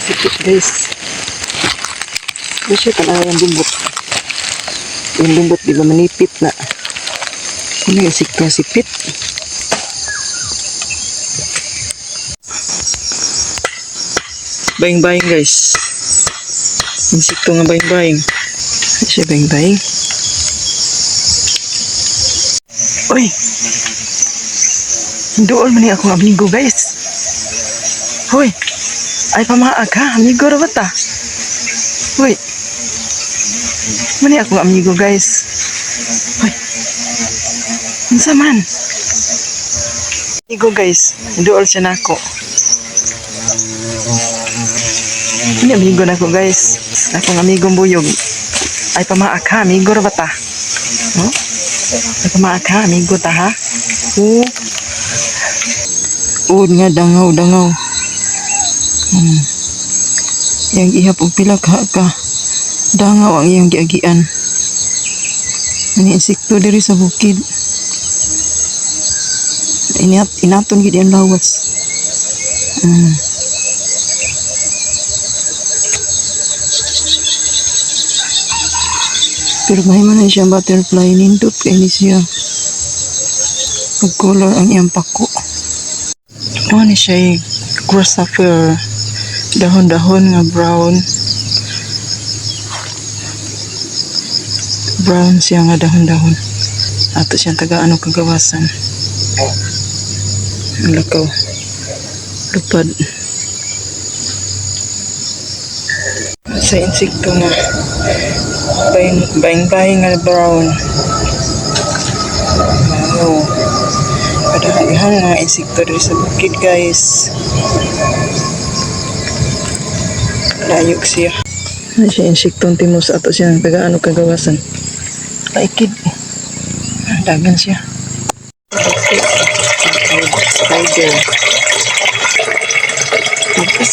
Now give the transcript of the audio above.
Sipit guys. Kasi tanah yang bumbut. Yung bumbut di ba manipit na. Ano yung insekto sipit? Baing-baing guys. Insekto nga baing-baing. Siya baing-baing. Uy! Doon man akong amigo guys. Hoy! Ay pamaag ha, amigo ra ba ta? Hoy! Mani akong amigo guys. Hoy! Unsa man? Amigo guys, doon siya nako. Ini amigo nako guys. Akong amigong buyog. Ay pamaag ha, amigo ra ba ta? Huh? Ay pamaag ha, amigo ta ha? Uod nga dangaw-dangaw. Yang ihap og pila ka dangaw ang iyang giagian. Ani insekto diri sa bukid. Inaton gid ang lawas. Pero mahiman na siya butterfly, nindot kay ni siya. Pag-color ang iyang pako. Ano ni siya grasshopper. Dahon-dahon nga brown. Brown siya nga dahon-dahon. Ato siyang taga-ano kagawasan. Ang lakaw. Lupad. Sa insekto nga baing-baing nga brown. Kadaghan nga insekto diri sa bukid guys. Layok siya. Ano siya insektong timos ato siya ng taga-ano kagawasan. Laikid. Dagan siya. Spider. Tapos